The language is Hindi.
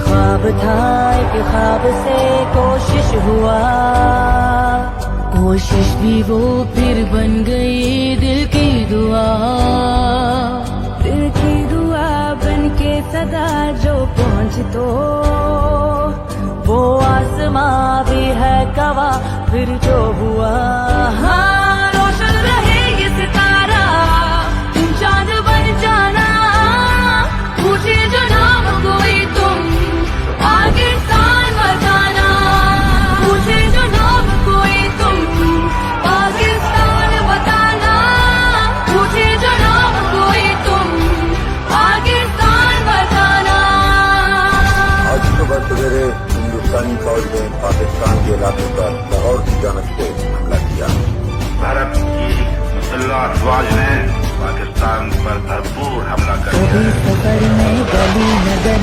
ख्वाब था, एक ख्वाब से कोशिश हुआ, कोशिश भी वो फिर बन गई दिल की दुआ। दिल की दुआ बन के सदा जो पहुँच तो वो आसमां भी है गवाह फिर जो हुआ। हाँ, रोशन रहे ये सितारा, तुम चांद बन जाना, पूछे जो नाम कोई तुम पाकिस्तान बताना, पूछे जो नाम कोई तुम पाकिस्तान बताना, पूछे जो नाम कोई तुम पाकिस्तान बताना। आज सुबह सवेरे हिंदुस्तानी फौज ने पाकिस्तान के इलाके पर लाहौर की जानब से हमला किया। भारत की मुसल्लह अफवाज ने पाकिस्तान पर भरपूर हमला कर दिया है।